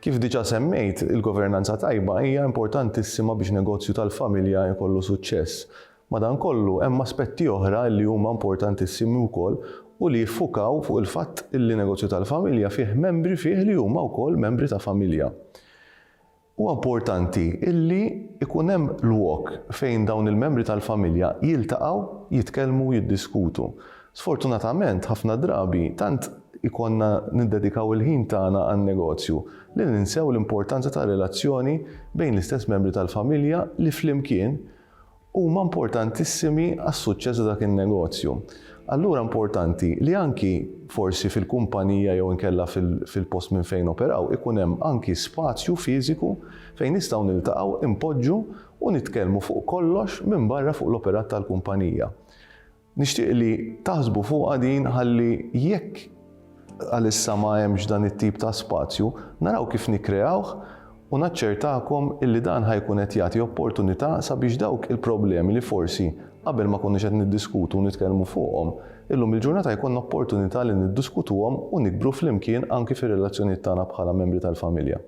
Kif diġà semmejt, il-governanza tajba hija importantissima biex negozju tal-familja jkollu suċċess. Madankollu hemm aspetti oħra li huma importantissimi wkoll u li jiffukaw fuq il-fatt li negozju tal-familja fih membri fih li huma wkoll membri ta' familja. Huwa importanti illi ikun hemm lwok fejn dawn il-membri tal-familja jiltaqgħu, jitkellmu, jiddiskutu. Sfortunatament ħafna drabi tant ikonna niddedikaw il-ħin tagħna għan-negozju li ninsew l-importanza ta' relazzjoni bejn l-istess membri tal-familja li flimkien huma importantissimi għas-suċċess ta' dak in-negozju. Allura importanti li anki forsi fil-kumpanija jew inkella fil-post minn fejn operaw ikun hemm anki spazju fiżiku fejn nistgħu niltaqgħu, impoġġu u nitkellmu fuq kollox minn barra fuq l-operat tal-kumpanija. Nixtieq li taħsbu fuqha din ħalli jekk għalissa ma hemmx dan it-tip ta' spazju, naraw kif nikkreawh u naċċertakom illi dan ħajkun qed jagħti opportunità sabiex dawk il-problemi li forsi qabel ma konniex qed niddiskutu u nitkellmu fuqhom, illum il-ġurnata jkollna opportunità li niddiskutuhom u nikbru flimkien anke fir-relazzjonijiet tagħna bħala membri tal-familja.